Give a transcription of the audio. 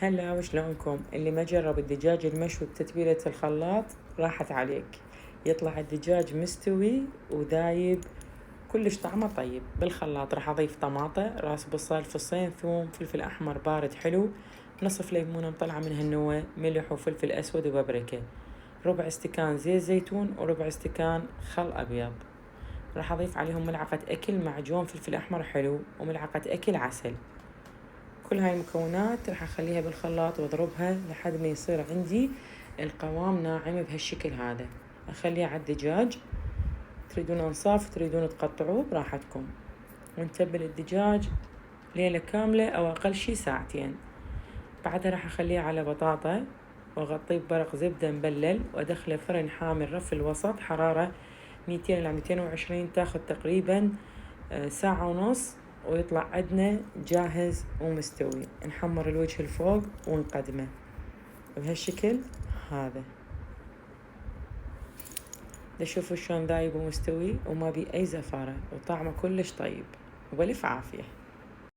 هلا وشلونكم؟ اللي ما جرب الدجاج المشوي بتتبيلة الخلاط راحت عليك. يطلع الدجاج مستوي ودايب كلش طعمه طيب. بالخلاط راح اضيف طماطة، راس بصل، فصين ثوم، فلفل احمر بارد حلو، نصف ليمونة مطلعة منها النوى، ملح وفلفل اسود وبابريكا، ربع استكان زيت زيتون وربع استكان خل ابيض. راح اضيف عليهم ملعقة اكل معجون فلفل احمر حلو وملعقة اكل عسل. كل هاي المكونات راح اخليها بالخلاط واضربها لحد ما يصير عندي القوام ناعم بهالشكل هذا. اخليه على الدجاج، تريدون انصاف تريدون تقطعوه براحتكم، ونتبل الدجاج ليلة كاملة او اقل شي ساعتين. بعدها راح اخليه على بطاطا واغطيه بورق زبدة مبلل وادخله فرن حامي الرف الوسط حرارة 200 إلى 220، تاخذ تقريبا ساعة ونص ويطلع عندنا جاهز ومستوي. نحمر الوجه الفوق ونقدمه بهالشكل هذا. شوفوا شلون ذايب ومستوي وما بي اي زفارة وطعمه كلش طيب، وبالف عافية.